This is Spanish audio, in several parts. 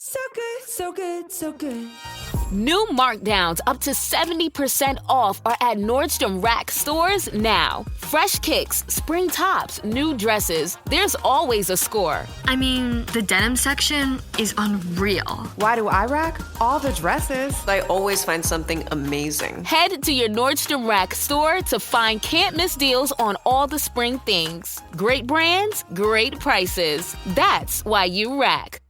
So good, so good, so good. New markdowns up to 70% off are at Nordstrom Rack stores now. Fresh kicks, spring tops, new dresses. There's always a score. I mean, the denim section is unreal. Why do I rack? All the dresses. I always find something amazing. Head to your Nordstrom Rack store to find can't-miss deals on all the spring things. Great brands, great prices. That's why you rack.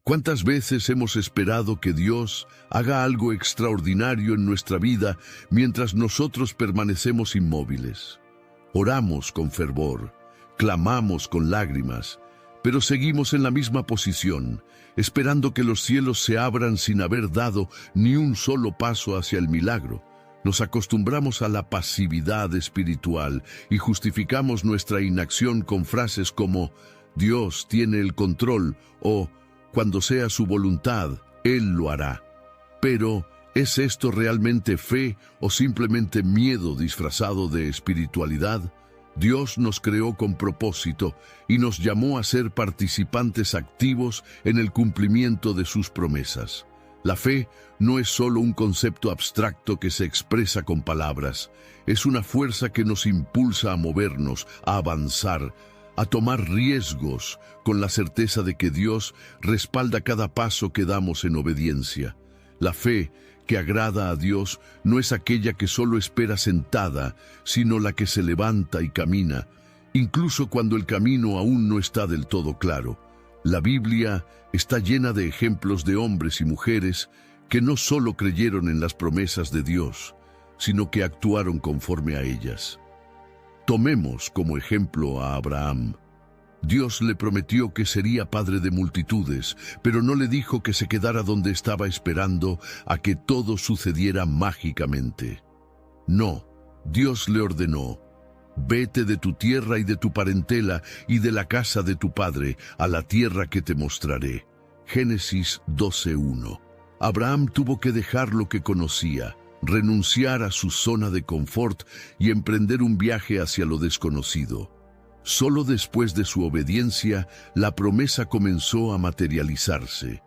¿Cuántas veces hemos esperado que Dios haga algo extraordinario en nuestra vida mientras nosotros permanecemos inmóviles? Oramos con fervor, clamamos con lágrimas, pero seguimos en la misma posición, esperando que los cielos se abran sin haber dado ni un solo paso hacia el milagro. Nos acostumbramos a la pasividad espiritual y justificamos nuestra inacción con frases como «Dios tiene el control» o «Cuando sea su voluntad, Él lo hará». Pero, ¿es esto realmente fe o simplemente miedo disfrazado de espiritualidad? Dios nos creó con propósito y nos llamó a ser participantes activos en el cumplimiento de sus promesas. La fe no es solo un concepto abstracto que se expresa con palabras, es una fuerza que nos impulsa a movernos, a avanzar, a tomar riesgos con la certeza de que Dios respalda cada paso que damos en obediencia. La fe que agrada a Dios no es aquella que solo espera sentada, sino la que se levanta y camina, incluso cuando el camino aún no está del todo claro. La Biblia está llena de ejemplos de hombres y mujeres que no solo creyeron en las promesas de Dios, sino que actuaron conforme a ellas. Tomemos como ejemplo a Abraham. Dios le prometió que sería padre de multitudes, pero no le dijo que se quedara donde estaba esperando a que todo sucediera mágicamente. No, Dios le ordenó: «Vete de tu tierra y de tu parentela y de la casa de tu padre a la tierra que te mostraré». Génesis 12:1. Abraham tuvo que dejar lo que conocía, renunciar a su zona de confort y emprender un viaje hacia lo desconocido. Solo después de su obediencia, la promesa comenzó a materializarse.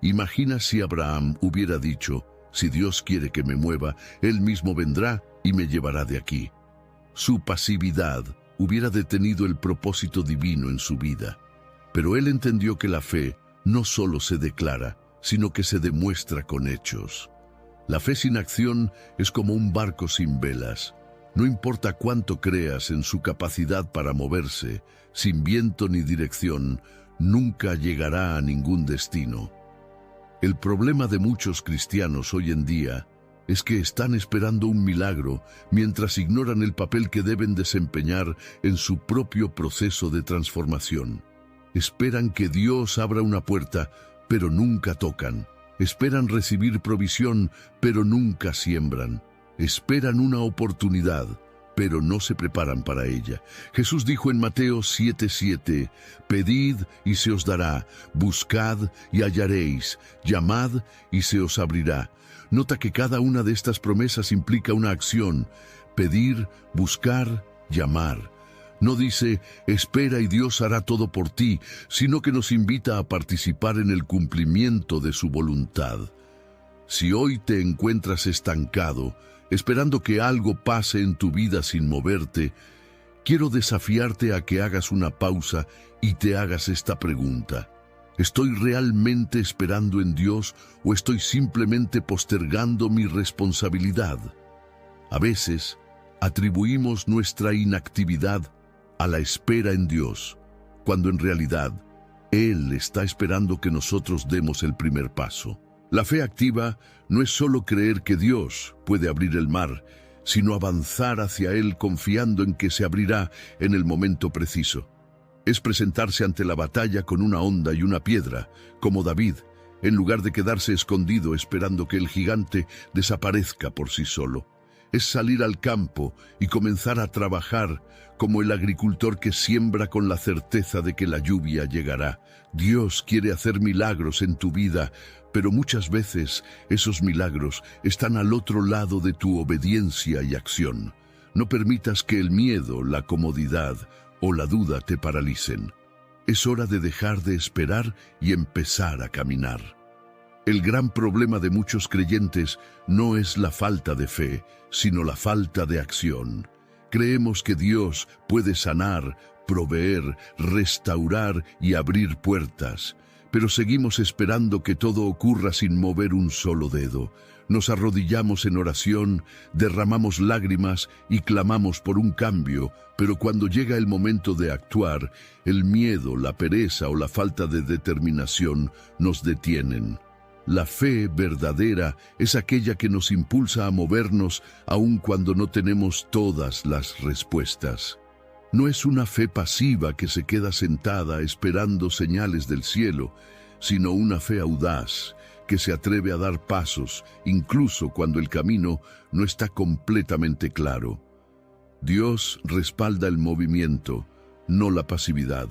Imagina si Abraham hubiera dicho: «Si Dios quiere que me mueva, Él mismo vendrá y me llevará de aquí». Su pasividad hubiera detenido el propósito divino en su vida. Pero él entendió que la fe no solo se declara, sino que se demuestra con hechos. La fe sin acción es como un barco sin velas. No importa cuánto creas en su capacidad para moverse, sin viento ni dirección, nunca llegará a ningún destino. El problema de muchos cristianos hoy en día es que están esperando un milagro mientras ignoran el papel que deben desempeñar en su propio proceso de transformación. Esperan que Dios abra una puerta, pero nunca tocan. Esperan recibir provisión, pero nunca siembran. Esperan una oportunidad, pero no se preparan para ella. Jesús dijo en Mateo 7:7, «Pedid y se os dará, buscad y hallaréis, llamad y se os abrirá». Nota que cada una de estas promesas implica una acción: pedir, buscar, llamar. No dice, espera y Dios hará todo por ti, sino que nos invita a participar en el cumplimiento de su voluntad. Si hoy te encuentras estancado, esperando que algo pase en tu vida sin moverte, quiero desafiarte a que hagas una pausa y te hagas esta pregunta: ¿estoy realmente esperando en Dios o estoy simplemente postergando mi responsabilidad? A veces, atribuimos nuestra inactividad a la espera en Dios, cuando en realidad Él está esperando que nosotros demos el primer paso. La fe activa no es solo creer que Dios puede abrir el mar, sino avanzar hacia Él confiando en que se abrirá en el momento preciso. Es presentarse ante la batalla con una honda y una piedra, como David, en lugar de quedarse escondido esperando que el gigante desaparezca por sí solo. Es salir al campo y comenzar a trabajar como el agricultor que siembra con la certeza de que la lluvia llegará. Dios quiere hacer milagros en tu vida, pero muchas veces esos milagros están al otro lado de tu obediencia y acción. No permitas que el miedo, la comodidad o la duda te paralicen. Es hora de dejar de esperar y empezar a caminar. El gran problema de muchos creyentes no es la falta de fe, sino la falta de acción. Creemos que Dios puede sanar, proveer, restaurar y abrir puertas, pero seguimos esperando que todo ocurra sin mover un solo dedo. Nos arrodillamos en oración, derramamos lágrimas y clamamos por un cambio, pero cuando llega el momento de actuar, el miedo, la pereza o la falta de determinación nos detienen. La fe verdadera es aquella que nos impulsa a movernos aun cuando no tenemos todas las respuestas. No es una fe pasiva que se queda sentada esperando señales del cielo, sino una fe audaz que se atreve a dar pasos, incluso cuando el camino no está completamente claro. Dios respalda el movimiento, no la pasividad.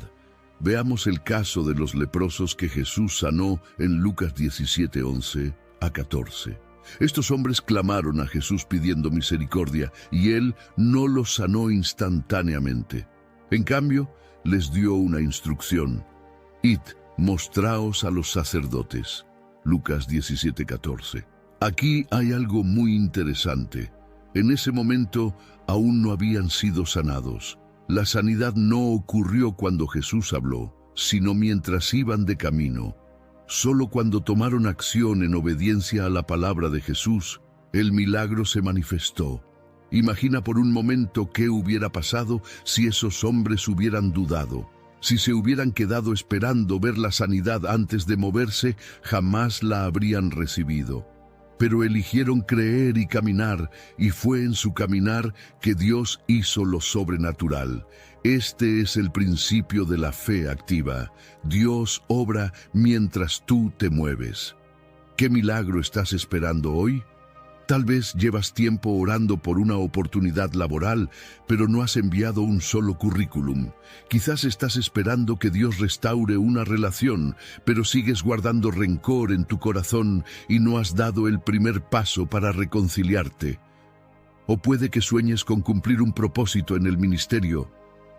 Veamos el caso de los leprosos que Jesús sanó en Lucas 17, 11 a 14. Estos hombres clamaron a Jesús pidiendo misericordia, y Él no los sanó instantáneamente. En cambio, les dio una instrucción: id, mostraos a los sacerdotes. Lucas 17, 14. Aquí hay algo muy interesante. En ese momento aún no habían sido sanados. La sanidad no ocurrió cuando Jesús habló, sino mientras iban de camino. Solo cuando tomaron acción en obediencia a la palabra de Jesús, el milagro se manifestó. Imagina por un momento qué hubiera pasado si esos hombres hubieran dudado. Si se hubieran quedado esperando ver la sanidad antes de moverse, jamás la habrían recibido. Pero eligieron creer y caminar, y fue en su caminar que Dios hizo lo sobrenatural. Este es el principio de la fe activa. Dios obra mientras tú te mueves. ¿Qué milagro estás esperando hoy? Tal vez llevas tiempo orando por una oportunidad laboral, pero no has enviado un solo currículum. Quizás estás esperando que Dios restaure una relación, pero sigues guardando rencor en tu corazón y no has dado el primer paso para reconciliarte. O puede que sueñes con cumplir un propósito en el ministerio,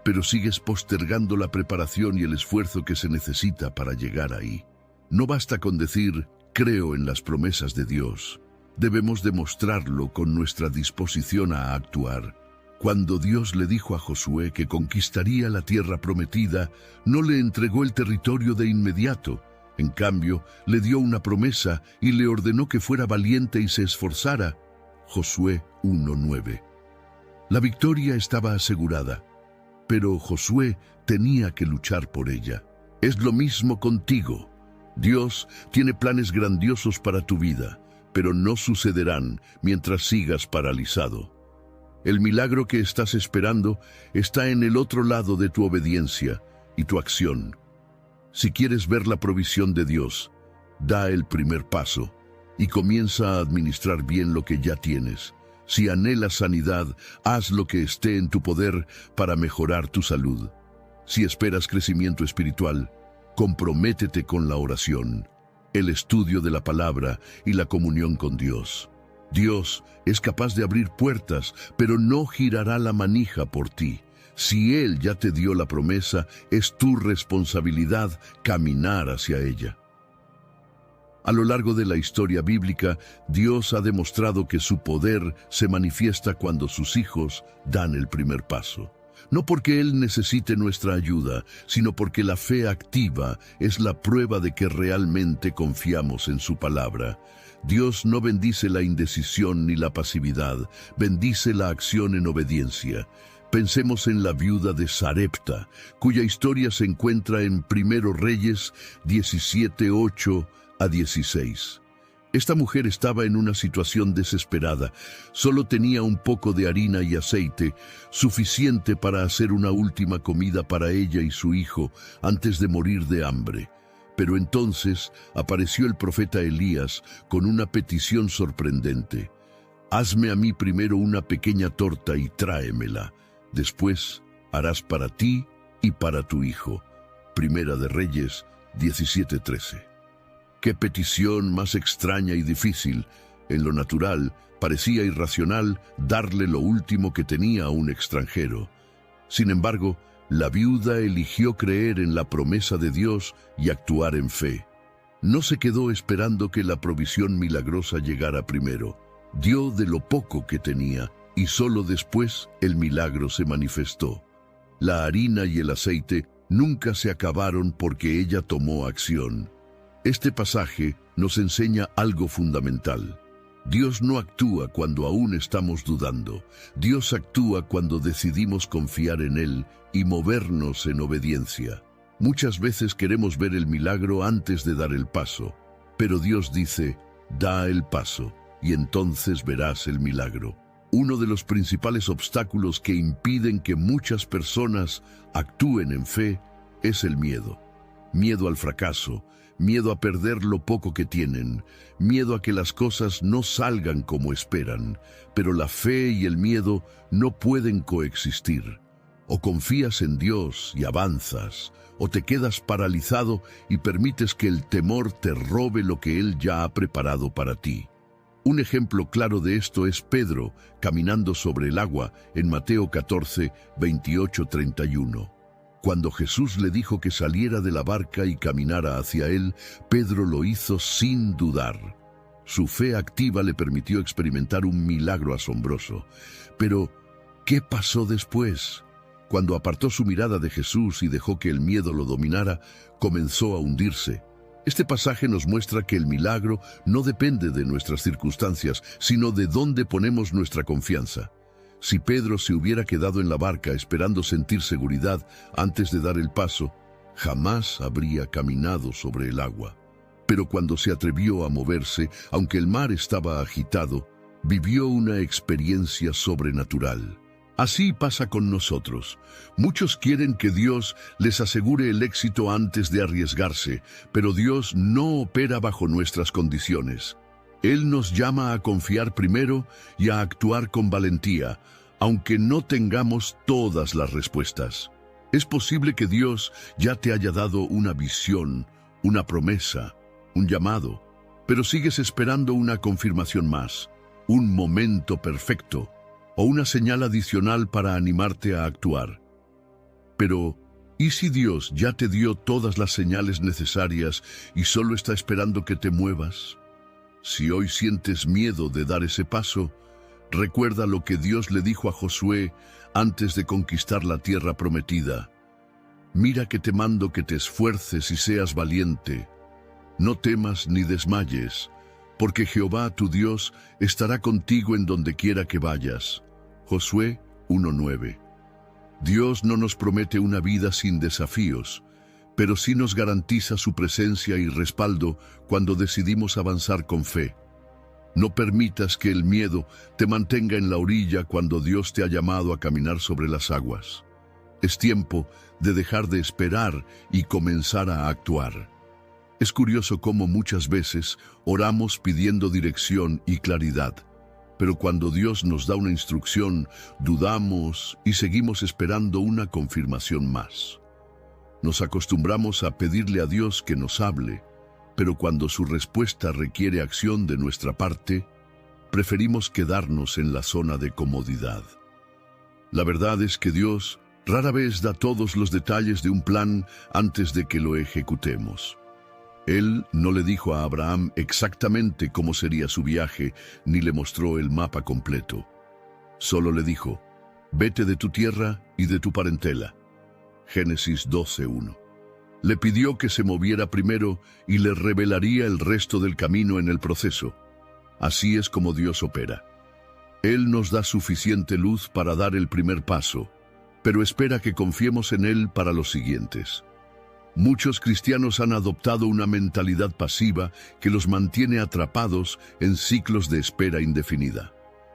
pero sigues postergando la preparación y el esfuerzo que se necesita para llegar ahí. No basta con decir, creo en las promesas de Dios. Debemos demostrarlo con nuestra disposición a actuar. Cuando Dios le dijo a Josué que conquistaría la tierra prometida, no le entregó el territorio de inmediato. En cambio, le dio una promesa y le ordenó que fuera valiente y se esforzara. Josué 1:9. La victoria estaba asegurada, pero Josué tenía que luchar por ella. Es lo mismo contigo. Dios tiene planes grandiosos para tu vida, pero no sucederán mientras sigas paralizado. El milagro que estás esperando está en el otro lado de tu obediencia y tu acción. Si quieres ver la provisión de Dios, da el primer paso y comienza a administrar bien lo que ya tienes. Si anhelas sanidad, haz lo que esté en tu poder para mejorar tu salud. Si esperas crecimiento espiritual, comprométete con la oración, el estudio de la palabra y la comunión con Dios. Dios es capaz de abrir puertas, pero no girará la manija por ti. Si Él ya te dio la promesa, es tu responsabilidad caminar hacia ella. A lo largo de la historia bíblica, Dios ha demostrado que su poder se manifiesta cuando sus hijos dan el primer paso. No porque Él necesite nuestra ayuda, sino porque la fe activa es la prueba de que realmente confiamos en su palabra. Dios no bendice la indecisión ni la pasividad, bendice la acción en obediencia. Pensemos en la viuda de Sarepta, cuya historia se encuentra en 1 Reyes 17, 8 a 16. Esta mujer estaba en una situación desesperada. Solo tenía un poco de harina y aceite, suficiente para hacer una última comida para ella y su hijo antes de morir de hambre. Pero entonces apareció el profeta Elías con una petición sorprendente. Hazme a mí primero una pequeña torta y tráemela. Después harás para ti y para tu hijo. 1 de Reyes 17:13. ¡Qué petición más extraña y difícil! En lo natural, parecía irracional darle lo último que tenía a un extranjero. Sin embargo, La viuda eligió creer en la promesa de Dios y actuar en fe. No se quedó esperando que la provisión milagrosa llegara primero. Dio de lo poco que tenía y solo después el milagro se manifestó. La harina y el aceite nunca se acabaron porque ella tomó acción. Este pasaje nos enseña algo fundamental. Dios no actúa cuando aún estamos dudando. Dios actúa cuando decidimos confiar en Él y movernos en obediencia. Muchas veces queremos ver el milagro antes de dar el paso, pero Dios dice, da el paso y entonces verás el milagro. Uno de los principales obstáculos que impiden que muchas personas actúen en fe es el miedo. Miedo al fracaso, miedo a perder lo poco que tienen, miedo a que las cosas no salgan como esperan. Pero la fe y el miedo no pueden coexistir. O confías en Dios y avanzas, o te quedas paralizado y permites que el temor te robe lo que Él ya ha preparado para ti. Un ejemplo claro de esto es Pedro caminando sobre el agua en Mateo 14, 28-31. Cuando Jesús le dijo que saliera de la barca y caminara hacia él, Pedro lo hizo sin dudar. Su fe activa le permitió experimentar un milagro asombroso. Pero, ¿qué pasó después? Cuando apartó su mirada de Jesús y dejó que el miedo lo dominara, comenzó a hundirse. Este pasaje nos muestra que el milagro no depende de nuestras circunstancias, sino de dónde ponemos nuestra confianza. Si Pedro se hubiera quedado en la barca esperando sentir seguridad antes de dar el paso, jamás habría caminado sobre el agua. Pero cuando se atrevió a moverse, aunque el mar estaba agitado, vivió una experiencia sobrenatural. Así pasa con nosotros. Muchos quieren que Dios les asegure el éxito antes de arriesgarse, pero Dios no opera bajo nuestras condiciones. Él nos llama a confiar primero y a actuar con valentía, aunque no tengamos todas las respuestas. Es posible que Dios ya te haya dado una visión, una promesa, un llamado, pero sigues esperando una confirmación más, un momento perfecto o una señal adicional para animarte a actuar. Pero, ¿y si Dios ya te dio todas las señales necesarias y solo está esperando que te muevas? Si hoy sientes miedo de dar ese paso, recuerda lo que Dios le dijo a Josué antes de conquistar la tierra prometida. Mira que te mando que te esfuerces y seas valiente. No temas ni desmayes, porque Jehová tu Dios estará contigo en donde quiera que vayas. Josué 1:9. Dios no nos promete una vida sin desafíos, pero sí nos garantiza su presencia y respaldo cuando decidimos avanzar con fe. No permitas que el miedo te mantenga en la orilla cuando Dios te ha llamado a caminar sobre las aguas. Es tiempo de dejar de esperar y comenzar a actuar. Es curioso cómo muchas veces oramos pidiendo dirección y claridad, pero cuando Dios nos da una instrucción, dudamos y seguimos esperando una confirmación más. Nos acostumbramos a pedirle a Dios que nos hable, pero cuando su respuesta requiere acción de nuestra parte, preferimos quedarnos en la zona de comodidad. La verdad es que Dios rara vez da todos los detalles de un plan antes de que lo ejecutemos. Él no le dijo a Abraham exactamente cómo sería su viaje, ni le mostró el mapa completo. Solo le dijo, vete de tu tierra y de tu parentela. Génesis 12:1. Le pidió que se moviera primero y le revelaría el resto del camino en el proceso. Así es como Dios opera. Él nos da suficiente luz para dar el primer paso, pero espera que confiemos en Él para los siguientes. Muchos cristianos han adoptado una mentalidad pasiva que los mantiene atrapados en ciclos de espera indefinida.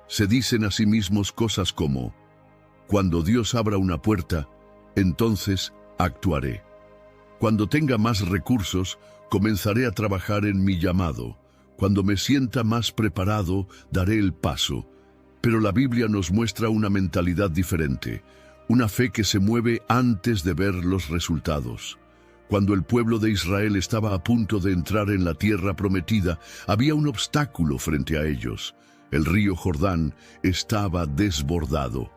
Se dicen a sí mismos cosas como, cuando Dios abra una puerta, entonces actuaré. Cuando tenga más recursos, comenzaré a trabajar en mi llamado. Cuando me sienta más preparado, daré el paso. Pero la Biblia nos muestra una mentalidad diferente, una fe que se mueve antes de ver los resultados. Cuando el pueblo de Israel estaba a punto de entrar en la tierra prometida, había un obstáculo frente a ellos. El río Jordán estaba desbordado.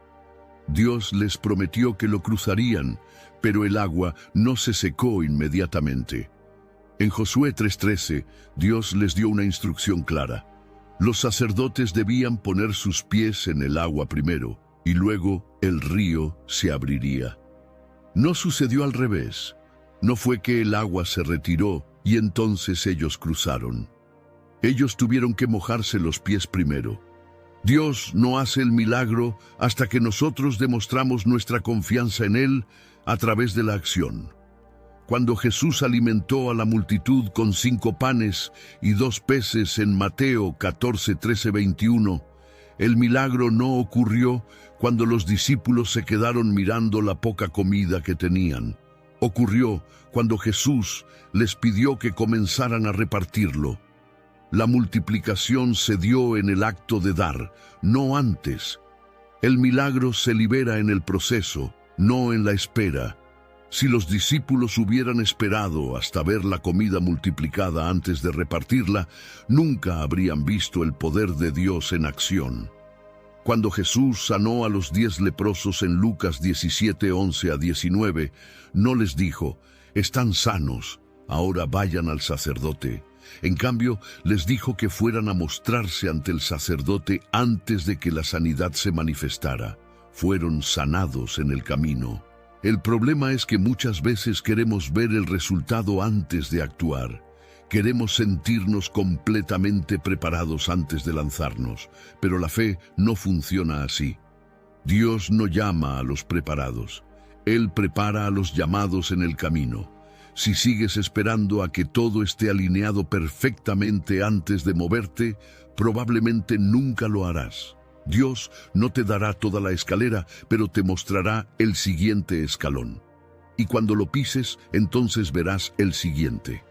Dios les prometió que lo cruzarían, pero el agua no se secó inmediatamente. En Josué 3:13, Dios les dio una instrucción clara. Los sacerdotes debían poner sus pies en el agua primero, y luego el río se abriría. No sucedió al revés. No fue que el agua se retiró y entonces ellos cruzaron. Ellos tuvieron que mojarse los pies primero. Dios no hace el milagro hasta que nosotros demostramos nuestra confianza en Él a través de la acción. Cuando Jesús alimentó a la multitud con 5 panes y 2 peces en Mateo 14, 13, 21, el milagro no ocurrió cuando los discípulos se quedaron mirando la poca comida que tenían. Ocurrió cuando Jesús les pidió que comenzaran a repartirlo. La multiplicación se dio en el acto de dar, no antes. El milagro se libera en el proceso, no en la espera. Si los discípulos hubieran esperado hasta ver la comida multiplicada antes de repartirla, nunca habrían visto el poder de Dios en acción. Cuando Jesús sanó a los 10 leprosos en Lucas 17, 11 a 19, no les dijo, «Están sanos, ahora vayan al sacerdote». En cambio, les dijo que fueran a mostrarse ante el sacerdote antes de que la sanidad se manifestara. Fueron sanados en el camino. El problema es que muchas veces queremos ver el resultado antes de actuar. Queremos sentirnos completamente preparados antes de lanzarnos, pero la fe no funciona así. Dios no llama a los preparados. Él prepara a los llamados en el camino. Si sigues esperando a que todo esté alineado perfectamente antes de moverte, probablemente nunca lo harás. Dios no te dará toda la escalera, pero te mostrará el siguiente escalón. Y cuando lo pises, entonces verás el siguiente.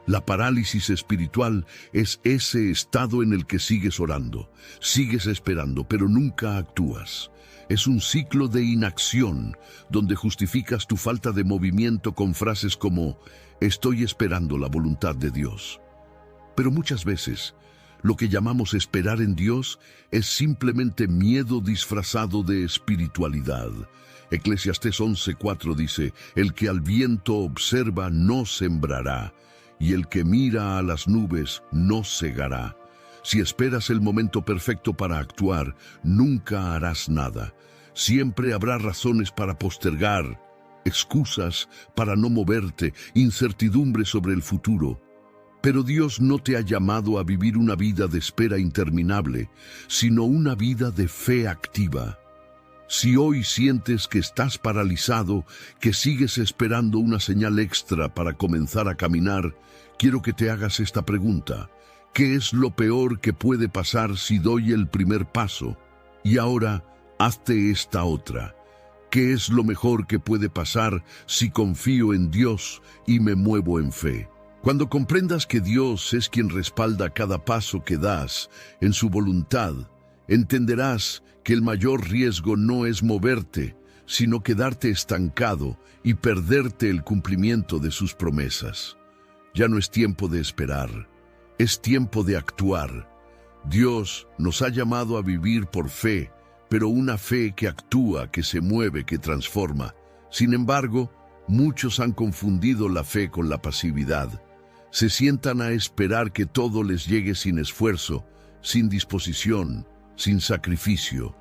La parálisis espiritual es ese estado en el que sigues orando, sigues esperando, pero nunca actúas. Es un ciclo de inacción, donde justificas tu falta de movimiento con frases como «estoy esperando la voluntad de Dios». Pero muchas veces, lo que llamamos esperar en Dios es simplemente miedo disfrazado de espiritualidad. Eclesiastés 11:4 dice, «El que al viento observa no sembrará, y el que mira a las nubes no segará». Si esperas el momento perfecto para actuar, nunca harás nada. Siempre habrá razones para postergar, excusas para no moverte, incertidumbre sobre el futuro. Pero Dios no te ha llamado a vivir una vida de espera interminable, sino una vida de fe activa. Si hoy sientes que estás paralizado, que sigues esperando una señal extra para comenzar a caminar, quiero que te hagas esta pregunta. ¿Qué es lo peor que puede pasar si doy el primer paso? Y ahora, hazte esta otra. ¿Qué es lo mejor que puede pasar si confío en Dios y me muevo en fe? Cuando comprendas que Dios es quien respalda cada paso que das en su voluntad, entenderás que el mayor riesgo no es moverte, sino quedarte estancado y perderte el cumplimiento de sus promesas. Ya no es tiempo de esperar. Es tiempo de actuar. Dios nos ha llamado a vivir por fe, pero una fe que actúa, que se mueve, que transforma. Sin embargo, muchos han confundido la fe con la pasividad. Se sientan a esperar que todo les llegue sin esfuerzo, sin disposición, sin sacrificio.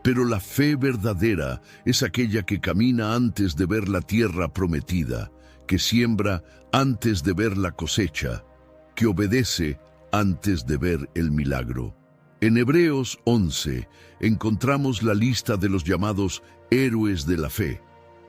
Pero la fe verdadera es aquella que camina antes de ver la tierra prometida, que siembra antes de ver la cosecha, que obedece antes de ver el milagro. En Hebreos 11 encontramos la lista de los llamados héroes de la fe.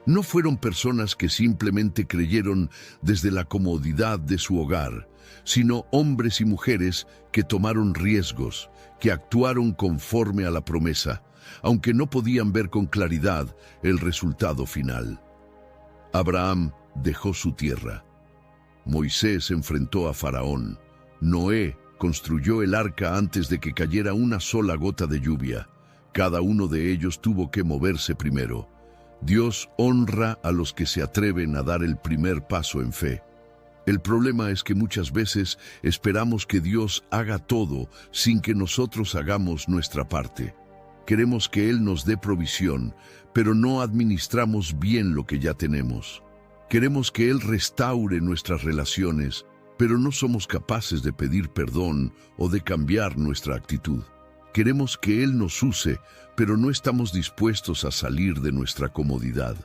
No fueron personas que simplemente creyeron desde la comodidad de su hogar, sino hombres y mujeres que tomaron riesgos, que actuaron conforme a la promesa, aunque no podían ver con claridad el resultado final. Abraham dejó su tierra. Moisés enfrentó a Faraón. Noé construyó el arca antes de que cayera una sola gota de lluvia. Cada uno de ellos tuvo que moverse primero. Dios honra a los que se atreven a dar el primer paso en fe. El problema es que muchas veces esperamos que Dios haga todo sin que nosotros hagamos nuestra parte. Queremos que Él nos dé provisión, pero no administramos bien lo que ya tenemos. Queremos que Él restaure nuestras relaciones, pero no somos capaces de pedir perdón o de cambiar nuestra actitud. Queremos que Él nos use, pero no estamos dispuestos a salir de nuestra comodidad.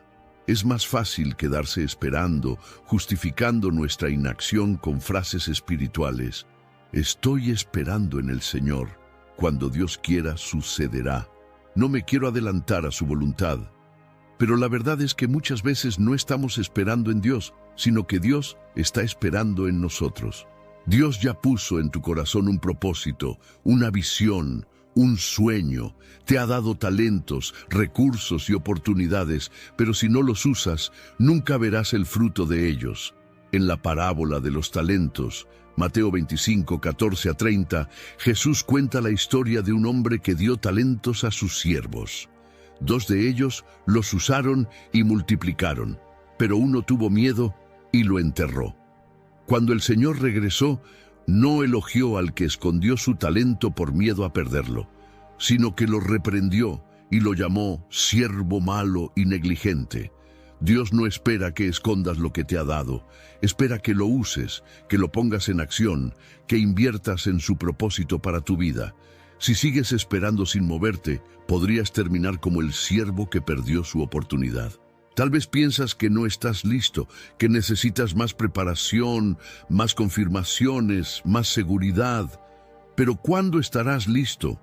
Es más fácil quedarse esperando, justificando nuestra inacción con frases espirituales. Estoy esperando en el Señor. Cuando Dios quiera, sucederá. No me quiero adelantar a su voluntad. Pero la verdad es que muchas veces no estamos esperando en Dios, sino que Dios está esperando en nosotros. Dios ya puso en tu corazón un propósito, una visión, un sueño. Te ha dado talentos, recursos y oportunidades, pero si no los usas, nunca verás el fruto de ellos. En la parábola de los talentos, Mateo 25, 14 a 30, Jesús cuenta la historia de un hombre que dio talentos a sus siervos. 2 de ellos los usaron y multiplicaron, pero uno tuvo miedo y lo enterró. Cuando el Señor regresó, no elogió al que escondió su talento por miedo a perderlo, sino que lo reprendió y lo llamó siervo malo y negligente. Dios no espera que escondas lo que te ha dado, espera que lo uses, que lo pongas en acción, que inviertas en su propósito para tu vida. Si sigues esperando sin moverte, podrías terminar como el siervo que perdió su oportunidad. Tal vez piensas que no estás listo, que necesitas más preparación, más confirmaciones, más seguridad. Pero ¿cuándo estarás listo?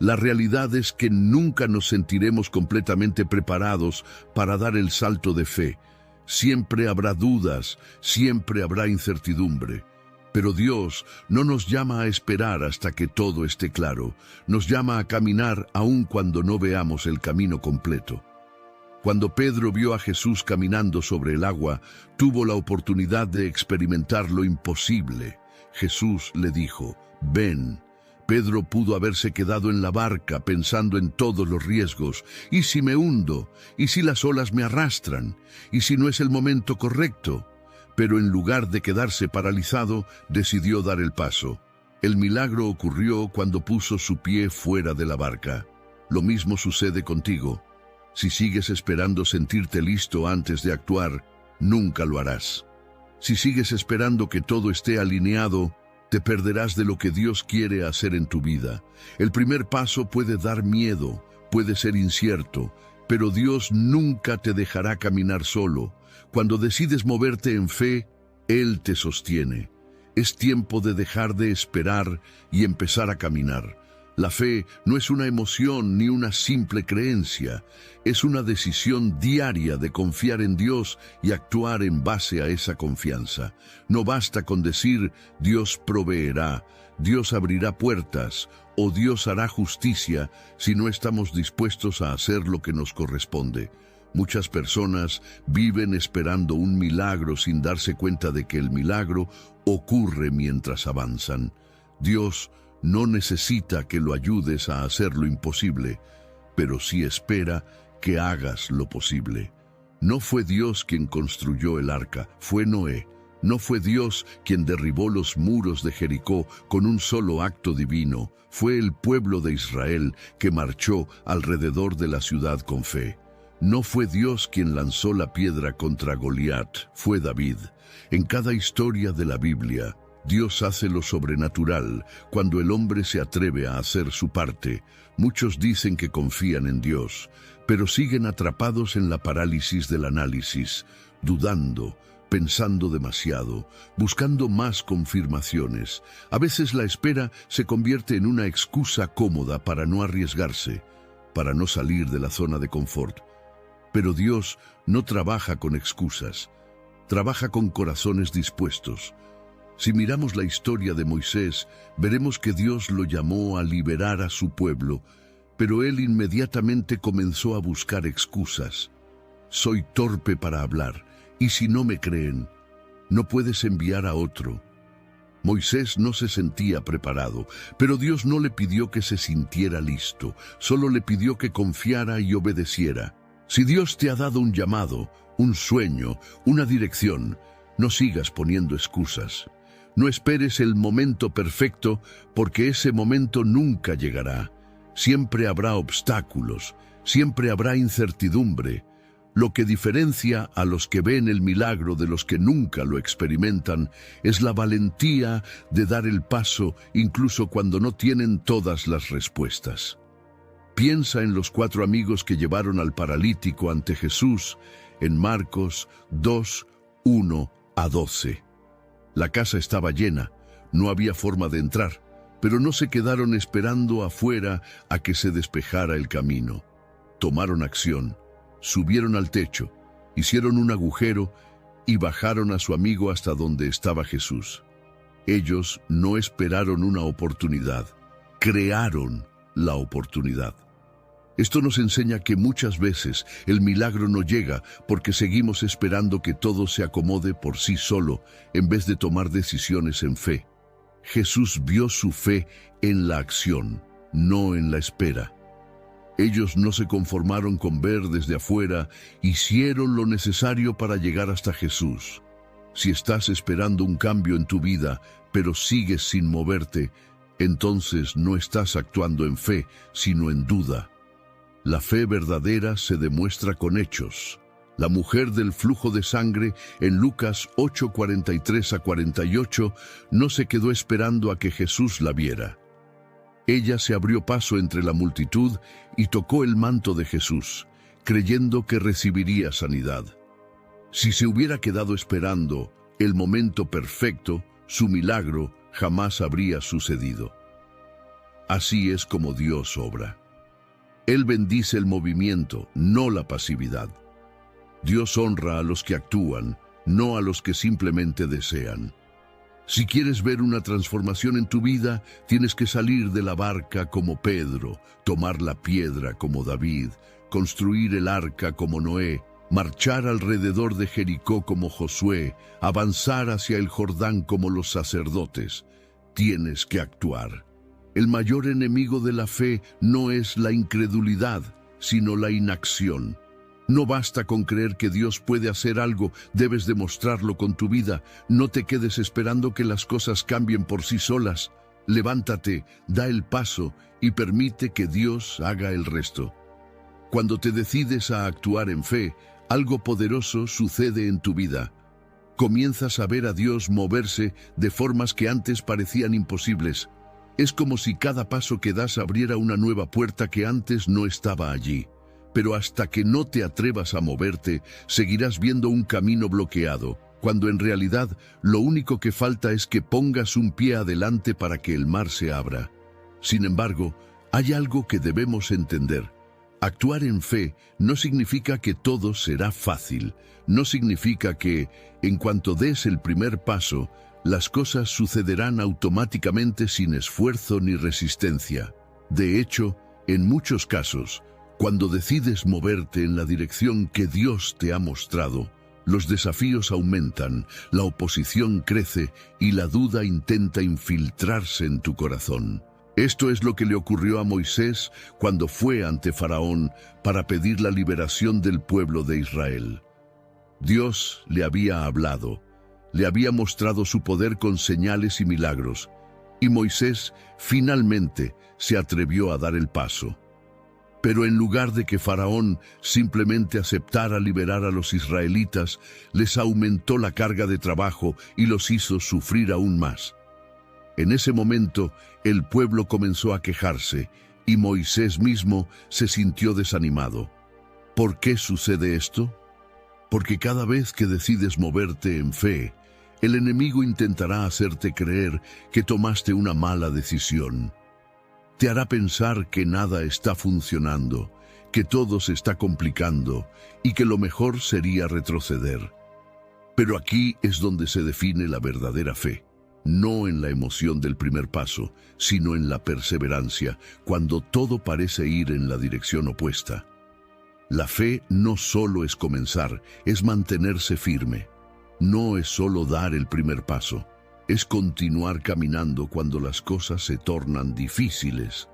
La realidad es que nunca nos sentiremos completamente preparados para dar el salto de fe. Siempre habrá dudas, siempre habrá incertidumbre. Pero Dios no nos llama a esperar hasta que todo esté claro. Nos llama a caminar aun cuando no veamos el camino completo. Cuando Pedro vio a Jesús caminando sobre el agua, tuvo la oportunidad de experimentar lo imposible. Jesús le dijo, «Ven». Pedro pudo haberse quedado en la barca pensando en todos los riesgos. ¿Y si me hundo? ¿Y si las olas me arrastran? ¿Y si no es el momento correcto? Pero en lugar de quedarse paralizado, decidió dar el paso. El milagro ocurrió cuando puso su pie fuera de la barca. Lo mismo sucede contigo. Si sigues esperando sentirte listo antes de actuar, nunca lo harás. Si sigues esperando que todo esté alineado, te perderás de lo que Dios quiere hacer en tu vida. El primer paso puede dar miedo, puede ser incierto, pero Dios nunca te dejará caminar solo. Cuando decides moverte en fe, Él te sostiene. Es tiempo de dejar de esperar y empezar a caminar. La fe no es una emoción ni una simple creencia, es una decisión diaria de confiar en Dios y actuar en base a esa confianza. No basta con decir, Dios proveerá, Dios abrirá puertas o Dios hará justicia si no estamos dispuestos a hacer lo que nos corresponde. Muchas personas viven esperando un milagro sin darse cuenta de que el milagro ocurre mientras avanzan. Dios no necesita que lo ayudes a hacer lo imposible, pero sí espera que hagas lo posible. No fue Dios quien construyó el arca, fue Noé. No fue Dios quien derribó los muros de Jericó con un solo acto divino, fue el pueblo de Israel que marchó alrededor de la ciudad con fe. No fue Dios quien lanzó la piedra contra Goliat, fue David. En cada historia de la Biblia, Dios hace lo sobrenatural cuando el hombre se atreve a hacer su parte. Muchos dicen que confían en Dios, pero siguen atrapados en la parálisis del análisis, dudando, pensando demasiado, buscando más confirmaciones. A veces la espera se convierte en una excusa cómoda para no arriesgarse, para no salir de la zona de confort. Pero Dios no trabaja con excusas, trabaja con corazones dispuestos. Si miramos la historia de Moisés, veremos que Dios lo llamó a liberar a su pueblo, pero él inmediatamente comenzó a buscar excusas. Soy torpe para hablar, y si no me creen, no puedes enviar a otro. Moisés no se sentía preparado, pero Dios no le pidió que se sintiera listo, solo le pidió que confiara y obedeciera. Si Dios te ha dado un llamado, un sueño, una dirección, no sigas poniendo excusas. No esperes el momento perfecto, porque ese momento nunca llegará. Siempre habrá obstáculos, siempre habrá incertidumbre. Lo que diferencia a los que ven el milagro de los que nunca lo experimentan es la valentía de dar el paso incluso cuando no tienen todas las respuestas. Piensa en los 4 amigos que llevaron al paralítico ante Jesús en Marcos 2, 1 a 12. La casa estaba llena, no había forma de entrar, pero no se quedaron esperando afuera a que se despejara el camino. Tomaron acción, subieron al techo, hicieron un agujero y bajaron a su amigo hasta donde estaba Jesús. Ellos no esperaron una oportunidad, crearon la oportunidad. Esto nos enseña que muchas veces el milagro no llega porque seguimos esperando que todo se acomode por sí solo en vez de tomar decisiones en fe. Jesús vio su fe en la acción, no en la espera. Ellos no se conformaron con ver desde afuera, hicieron lo necesario para llegar hasta Jesús. Si estás esperando un cambio en tu vida, pero sigues sin moverte, entonces no estás actuando en fe, sino en duda. La fe verdadera se demuestra con hechos. La mujer del flujo de sangre en Lucas 8:43 a 48 no se quedó esperando a que Jesús la viera. Ella se abrió paso entre la multitud y tocó el manto de Jesús, creyendo que recibiría sanidad. Si se hubiera quedado esperando el momento perfecto, su milagro jamás habría sucedido. Así es como Dios obra. Él bendice el movimiento, no la pasividad. Dios honra a los que actúan, no a los que simplemente desean. Si quieres ver una transformación en tu vida, tienes que salir de la barca como Pedro, tomar la piedra como David, construir el arca como Noé, marchar alrededor de Jericó como Josué, avanzar hacia el Jordán como los sacerdotes. Tienes que actuar. El mayor enemigo de la fe no es la incredulidad, sino la inacción. No basta con creer que Dios puede hacer algo, debes demostrarlo con tu vida. No te quedes esperando que las cosas cambien por sí solas. Levántate, da el paso y permite que Dios haga el resto. Cuando te decides a actuar en fe, algo poderoso sucede en tu vida. Comienzas a ver a Dios moverse de formas que antes parecían imposibles. Es como si cada paso que das abriera una nueva puerta que antes no estaba allí. Pero hasta que no te atrevas a moverte, seguirás viendo un camino bloqueado, cuando en realidad lo único que falta es que pongas un pie adelante para que el mar se abra. Sin embargo, hay algo que debemos entender. Actuar en fe no significa que todo será fácil. No significa que, en cuanto des el primer paso, las cosas sucederán automáticamente sin esfuerzo ni resistencia. De hecho, en muchos casos, cuando decides moverte en la dirección que Dios te ha mostrado, los desafíos aumentan, la oposición crece y la duda intenta infiltrarse en tu corazón. Esto es lo que le ocurrió a Moisés cuando fue ante Faraón para pedir la liberación del pueblo de Israel. Dios le había hablado, le había mostrado su poder con señales y milagros, y Moisés finalmente se atrevió a dar el paso. Pero en lugar de que Faraón simplemente aceptara liberar a los israelitas, les aumentó la carga de trabajo y los hizo sufrir aún más. En ese momento, el pueblo comenzó a quejarse y Moisés mismo se sintió desanimado. ¿Por qué sucede esto? Porque cada vez que decides moverte en fe, el enemigo intentará hacerte creer que tomaste una mala decisión. Te hará pensar que nada está funcionando, que todo se está complicando y que lo mejor sería retroceder. Pero aquí es donde se define la verdadera fe, no en la emoción del primer paso, sino en la perseverancia, cuando todo parece ir en la dirección opuesta. La fe no solo es comenzar, es mantenerse firme. No es solo dar el primer paso, es continuar caminando cuando las cosas se tornan difíciles.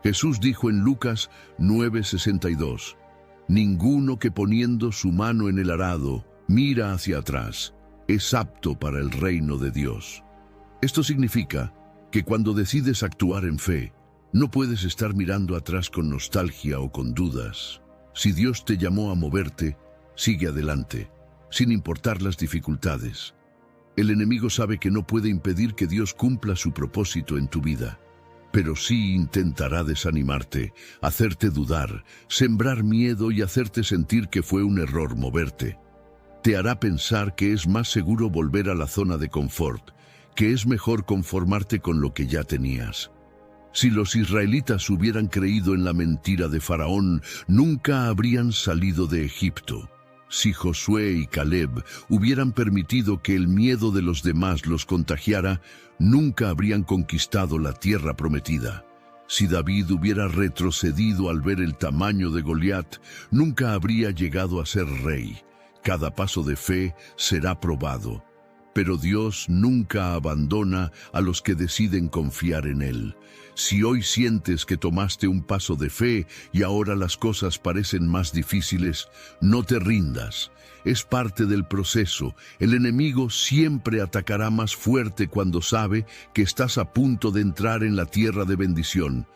Jesús dijo en Lucas 9:62, «Ninguno que poniendo su mano en el arado mira hacia atrás es apto para el reino de Dios». Esto significa que cuando decides actuar en fe, No puedes estar mirando atrás con nostalgia o con dudas. Si Dios te llamó a moverte, sigue adelante, sin importar las dificultades. El enemigo sabe que no puede impedir que Dios cumpla su propósito en tu vida, pero sí intentará desanimarte, hacerte dudar, sembrar miedo y hacerte sentir que fue un error moverte. Te hará pensar que es más seguro volver a la zona de confort, que es mejor conformarte con lo que ya tenías. Si los israelitas hubieran creído en la mentira de Faraón, nunca habrían salido de Egipto. Si Josué y Caleb hubieran permitido que el miedo de los demás los contagiara, nunca habrían conquistado la tierra prometida. Si David hubiera retrocedido al ver el tamaño de Goliat, nunca habría llegado a ser rey. Cada paso de fe será probado, pero Dios nunca abandona a los que deciden confiar en Él. Si hoy sientes que tomaste un paso de fe y ahora las cosas parecen más difíciles, no te rindas. Es parte del proceso. El enemigo siempre atacará más fuerte cuando sabe que estás a punto de entrar en la tierra de bendición.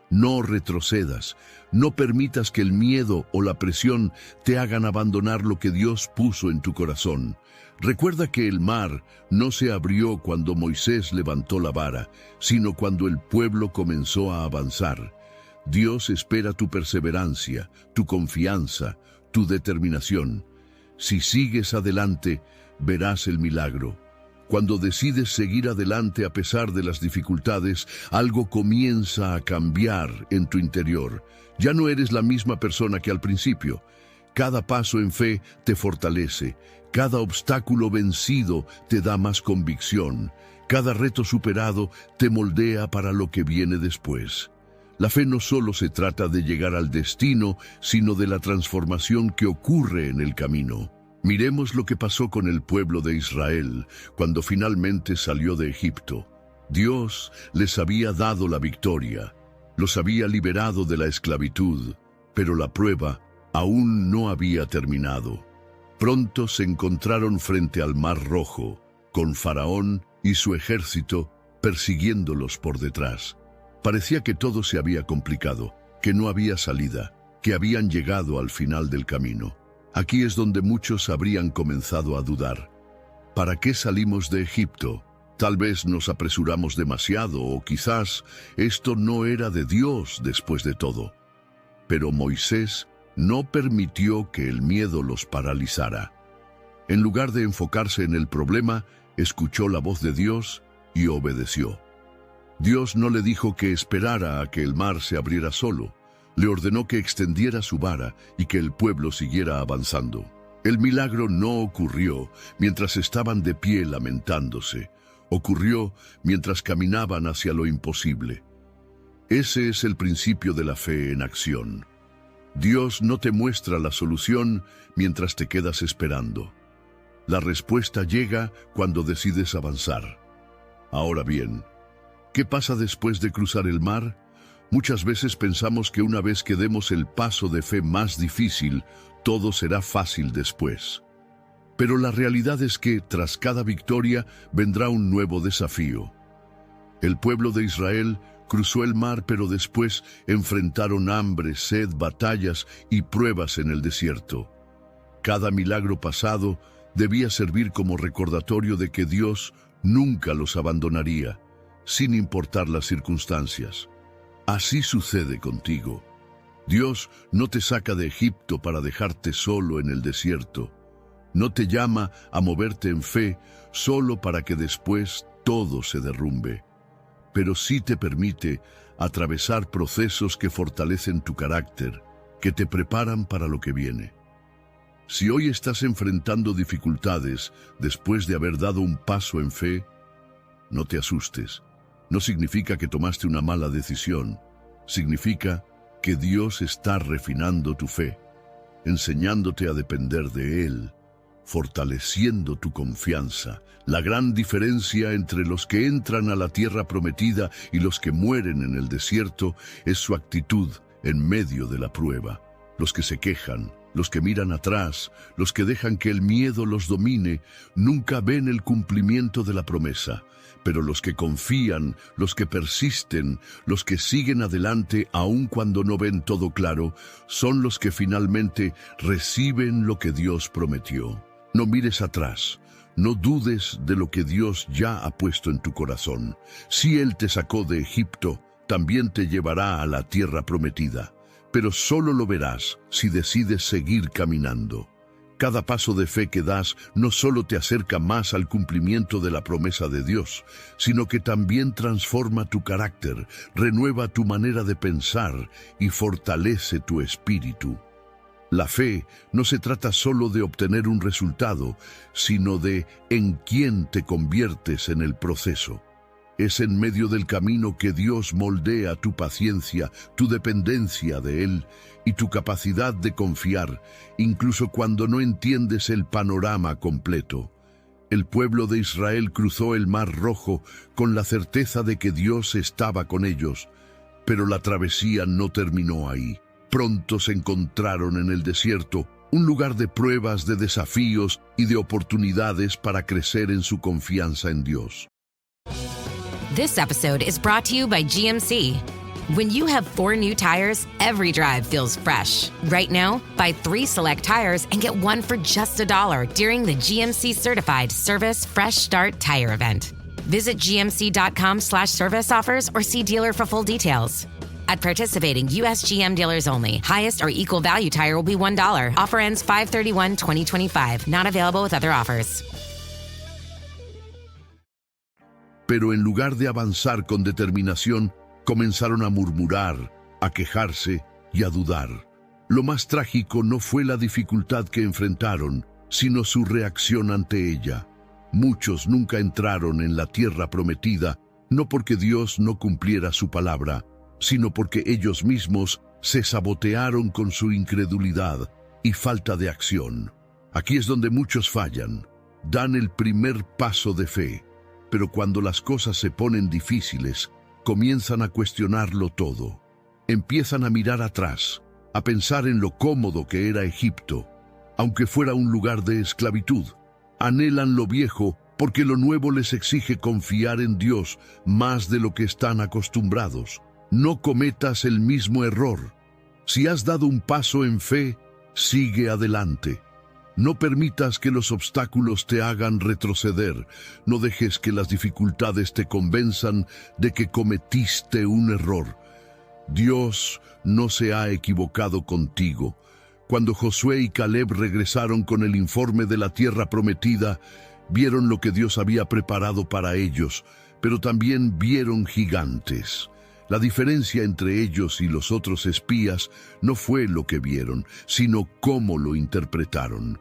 No retrocedas. No permitas que el miedo o la presión te hagan abandonar lo que Dios puso en tu corazón. Recuerda que el mar no se abrió cuando Moisés levantó la vara, sino cuando el pueblo comenzó a avanzar. Dios espera tu perseverancia, tu confianza, tu determinación. Si sigues adelante, verás el milagro. Cuando decides seguir adelante a pesar de las dificultades, algo comienza a cambiar en tu interior. Ya no eres la misma persona que al principio. Cada paso en fe te fortalece. Cada obstáculo vencido te da más convicción. Cada reto superado te moldea para lo que viene después. La fe no solo se trata de llegar al destino, sino de la transformación que ocurre en el camino. Miremos lo que pasó con el pueblo de Israel cuando finalmente salió de Egipto. Dios les había dado la victoria, los había liberado de la esclavitud, pero la prueba aún no había terminado. Pronto se encontraron frente al Mar Rojo, con Faraón y su ejército persiguiéndolos por detrás. Parecía que todo se había complicado, que no había salida, que habían llegado al final del camino. Aquí es donde muchos habrían comenzado a dudar. ¿Para qué salimos de Egipto? Tal vez nos apresuramos demasiado o quizás esto no era de Dios después de todo. Pero Moisés no permitió que el miedo los paralizara. En lugar de enfocarse en el problema, escuchó la voz de Dios y obedeció. Dios no le dijo que esperara a que el mar se abriera solo. Le ordenó que extendiera su vara y que el pueblo siguiera avanzando. El milagro no ocurrió mientras estaban de pie lamentándose. Ocurrió mientras caminaban hacia lo imposible. Ese es el principio de la fe en acción. Dios no te muestra la solución mientras te quedas esperando. La respuesta llega cuando decides avanzar. Ahora bien, ¿qué pasa después de cruzar el mar? Muchas veces pensamos que una vez que demos el paso de fe más difícil, todo será fácil después. Pero la realidad es que, tras cada victoria, vendrá un nuevo desafío. El pueblo de Israel cruzó el mar, pero después enfrentaron hambre, sed, batallas y pruebas en el desierto. Cada milagro pasado debía servir como recordatorio de que Dios nunca los abandonaría, sin importar las circunstancias. Así sucede contigo. Dios no te saca de Egipto para dejarte solo en el desierto. No te llama a moverte en fe solo para que después todo se derrumbe. Pero sí te permite atravesar procesos que fortalecen tu carácter, que te preparan para lo que viene. Si hoy estás enfrentando dificultades después de haber dado un paso en fe, no te asustes. No significa que tomaste una mala decisión. Significa que Dios está refinando tu fe, enseñándote a depender de Él, fortaleciendo tu confianza. La gran diferencia entre los que entran a la tierra prometida y los que mueren en el desierto es su actitud en medio de la prueba. Los que se quejan, Los que miran atrás, los que dejan que el miedo los domine, nunca ven el cumplimiento de la promesa. Pero los que confían, los que persisten, los que siguen adelante aun cuando no ven todo claro, son los que finalmente reciben lo que Dios prometió. No mires atrás. No dudes de lo que Dios ya ha puesto en tu corazón. Si Él te sacó de Egipto, también te llevará a la tierra prometida. Pero solo lo verás si decides seguir caminando. Cada paso de fe que das no solo te acerca más al cumplimiento de la promesa de Dios, sino que también transforma tu carácter, renueva tu manera de pensar y fortalece tu espíritu. La fe no se trata solo de obtener un resultado, sino de en quién te conviertes en el proceso. Es en medio del camino que Dios moldea tu paciencia, tu dependencia de Él y tu capacidad de confiar, incluso cuando no entiendes el panorama completo. El pueblo de Israel cruzó el Mar Rojo con la certeza de que Dios estaba con ellos, pero la travesía no terminó ahí. Pronto se encontraron en el desierto, un lugar de pruebas, de desafíos y de oportunidades para crecer en su confianza en Dios. This episode is brought to you by GMC. When you have 4 new tires, every drive feels fresh. Right now, buy 3 select tires and get 1 for just $1 during the GMC Certified Service Fresh Start Tire Event. Visit gmc.com/service offers or see dealer for full details. At participating U.S. GM dealers only. Highest or equal value tire will be $1. Offer ends 5/31/2025. Not available with other offers. Pero en lugar de avanzar con determinación, comenzaron a murmurar, a quejarse y a dudar. Lo más trágico no fue la dificultad que enfrentaron, sino su reacción ante ella. Muchos nunca entraron en la tierra prometida, no porque Dios no cumpliera su palabra, sino porque ellos mismos se sabotearon con su incredulidad y falta de acción. Aquí es donde muchos fallan. Dan el primer paso de fe, pero cuando las cosas se ponen difíciles, comienzan a cuestionarlo todo. Empiezan a mirar atrás, a pensar en lo cómodo que era Egipto, aunque fuera un lugar de esclavitud. Anhelan lo viejo porque lo nuevo les exige confiar en Dios más de lo que están acostumbrados. No cometas el mismo error. Si has dado un paso en fe, sigue adelante. No permitas que los obstáculos te hagan retroceder. No dejes que las dificultades te convenzan de que cometiste un error. Dios no se ha equivocado contigo. Cuando Josué y Caleb regresaron con el informe de la tierra prometida, vieron lo que Dios había preparado para ellos, pero también vieron gigantes. La diferencia entre ellos y los otros espías no fue lo que vieron, sino cómo lo interpretaron.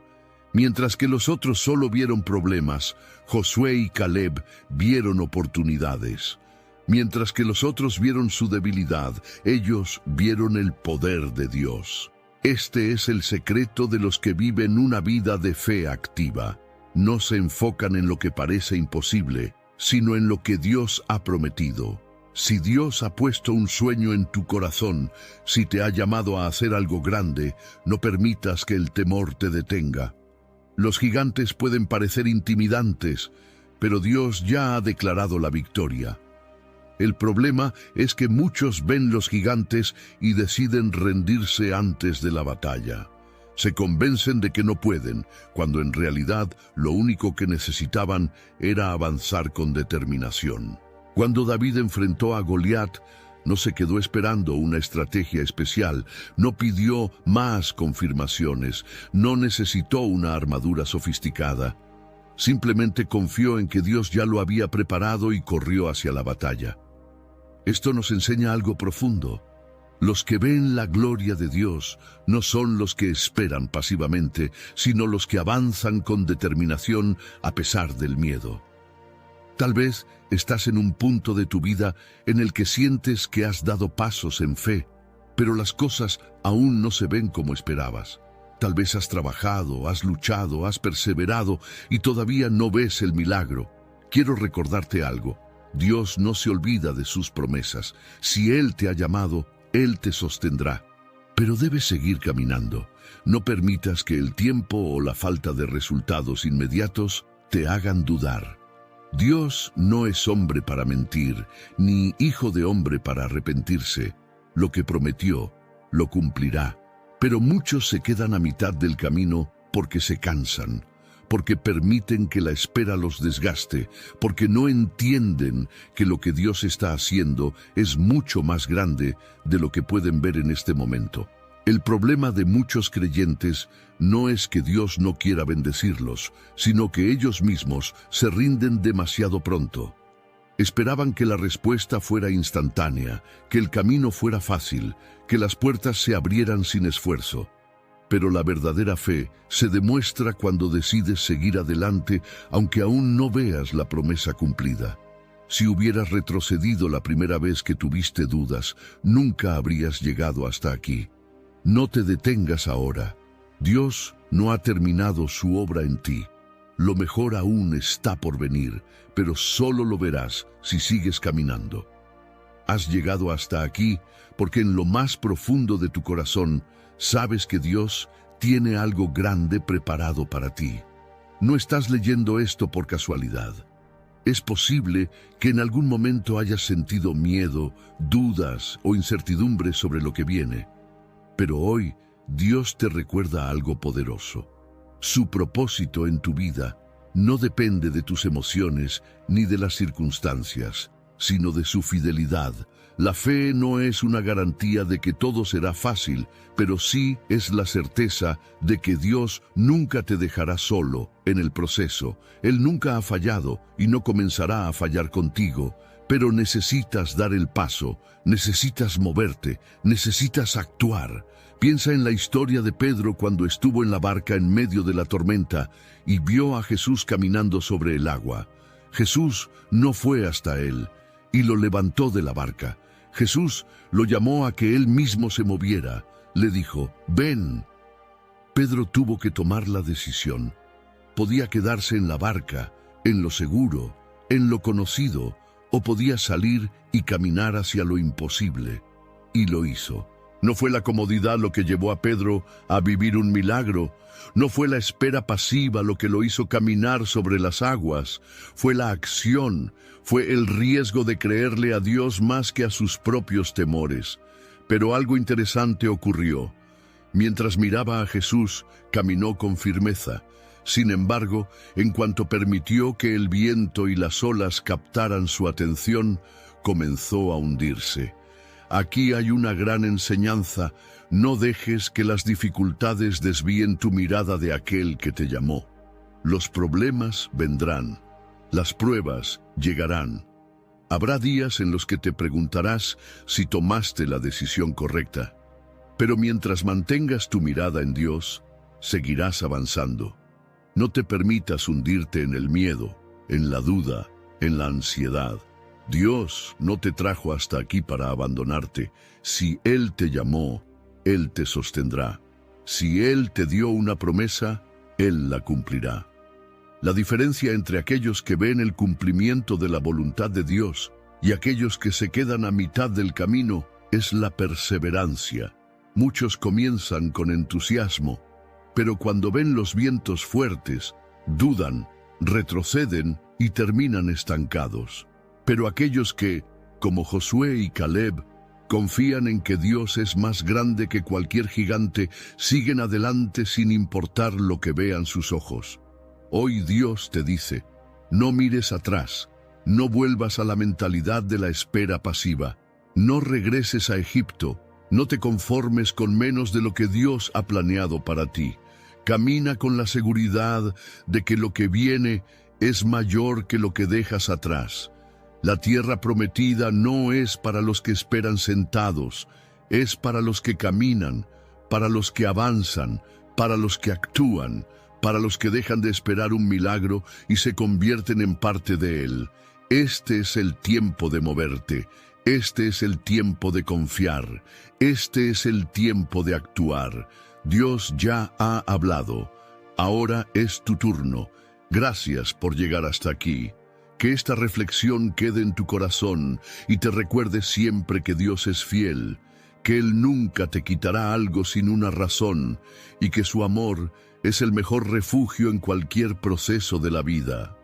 Mientras que los otros solo vieron problemas, Josué y Caleb vieron oportunidades. Mientras que los otros vieron su debilidad, ellos vieron el poder de Dios. Este es el secreto de los que viven una vida de fe activa. No se enfocan en lo que parece imposible, sino en lo que Dios ha prometido. Si Dios ha puesto un sueño en tu corazón, si te ha llamado a hacer algo grande, no permitas que el temor te detenga. Los gigantes pueden parecer intimidantes, pero Dios ya ha declarado la victoria. El problema es que muchos ven los gigantes y deciden rendirse antes de la batalla. Se convencen de que no pueden, cuando en realidad lo único que necesitaban era avanzar con determinación. Cuando David enfrentó a Goliat, no se quedó esperando una estrategia especial, no pidió más confirmaciones, no necesitó una armadura sofisticada. Simplemente confió en que Dios ya lo había preparado y corrió hacia la batalla. Esto nos enseña algo profundo. Los que ven la gloria de Dios no son los que esperan pasivamente, sino los que avanzan con determinación a pesar del miedo. Tal vez estás en un punto de tu vida en el que sientes que has dado pasos en fe, pero las cosas aún no se ven como esperabas. Tal vez has trabajado, has luchado, has perseverado y todavía no ves el milagro. Quiero recordarte algo. Dios no se olvida de sus promesas. Si Él te ha llamado, Él te sostendrá. Pero debes seguir caminando. No permitas que el tiempo o la falta de resultados inmediatos te hagan dudar. Dios no es hombre para mentir, ni hijo de hombre para arrepentirse. Lo que prometió, lo cumplirá. Pero muchos se quedan a mitad del camino porque se cansan, porque permiten que la espera los desgaste, porque no entienden que lo que Dios está haciendo es mucho más grande de lo que pueden ver en este momento. El problema de muchos creyentes no es que Dios no quiera bendecirlos, sino que ellos mismos se rinden demasiado pronto. Esperaban que la respuesta fuera instantánea, que el camino fuera fácil, que las puertas se abrieran sin esfuerzo. Pero la verdadera fe se demuestra cuando decides seguir adelante, aunque aún no veas la promesa cumplida. Si hubieras retrocedido la primera vez que tuviste dudas, nunca habrías llegado hasta aquí. No te detengas ahora. Dios no ha terminado su obra en ti. Lo mejor aún está por venir, pero solo lo verás si sigues caminando. Has llegado hasta aquí porque en lo más profundo de tu corazón sabes que Dios tiene algo grande preparado para ti. No estás leyendo esto por casualidad. Es posible que en algún momento hayas sentido miedo, dudas o incertidumbre sobre lo que viene. Pero hoy Dios te recuerda algo poderoso. Su propósito en tu vida no depende de tus emociones ni de las circunstancias, sino de su fidelidad. La fe no es una garantía de que todo será fácil, pero sí es la certeza de que Dios nunca te dejará solo en el proceso. Él nunca ha fallado y no comenzará a fallar contigo, pero necesitas dar el paso, necesitas moverte, necesitas actuar. Piensa en la historia de Pedro cuando estuvo en la barca en medio de la tormenta y vio a Jesús caminando sobre el agua. Jesús no fue hasta él y lo levantó de la barca. Jesús lo llamó a que él mismo se moviera. Le dijo, ven. Pedro tuvo que tomar la decisión. Podía quedarse en la barca, en lo seguro, en lo conocido, o podía salir y caminar hacia lo imposible. Y lo hizo. No fue la comodidad lo que llevó a Pedro a vivir un milagro. No fue la espera pasiva lo que lo hizo caminar sobre las aguas. Fue la acción, fue el riesgo de creerle a Dios más que a sus propios temores. Pero algo interesante ocurrió. Mientras miraba a Jesús, caminó con firmeza. Sin embargo, en cuanto permitió que el viento y las olas captaran su atención, comenzó a hundirse. Aquí hay una gran enseñanza. No dejes que las dificultades desvíen tu mirada de aquel que te llamó. Los problemas vendrán. Las pruebas llegarán. Habrá días en los que te preguntarás si tomaste la decisión correcta. Pero mientras mantengas tu mirada en Dios, seguirás avanzando. No te permitas hundirte en el miedo, en la duda, en la ansiedad. Dios no te trajo hasta aquí para abandonarte. Si Él te llamó, Él te sostendrá. Si Él te dio una promesa, Él la cumplirá. La diferencia entre aquellos que ven el cumplimiento de la voluntad de Dios y aquellos que se quedan a mitad del camino es la perseverancia. Muchos comienzan con entusiasmo, pero cuando ven los vientos fuertes, dudan, retroceden y terminan estancados. Pero aquellos que, como Josué y Caleb, confían en que Dios es más grande que cualquier gigante, siguen adelante sin importar lo que vean sus ojos. Hoy Dios te dice, no mires atrás, no vuelvas a la mentalidad de la espera pasiva, no regreses a Egipto, no te conformes con menos de lo que Dios ha planeado para ti. Camina con la seguridad de que lo que viene es mayor que lo que dejas atrás. La tierra prometida no es para los que esperan sentados, es para los que caminan, para los que avanzan, para los que actúan, para los que dejan de esperar un milagro y se convierten en parte de él. Este es el tiempo de moverte, este es el tiempo de confiar, este es el tiempo de actuar. Dios ya ha hablado, ahora es tu turno. Gracias por llegar hasta aquí. Que esta reflexión quede en tu corazón y te recuerde siempre que Dios es fiel. que Él nunca te quitará algo sin una razón y que su amor es el mejor refugio en cualquier proceso de la vida.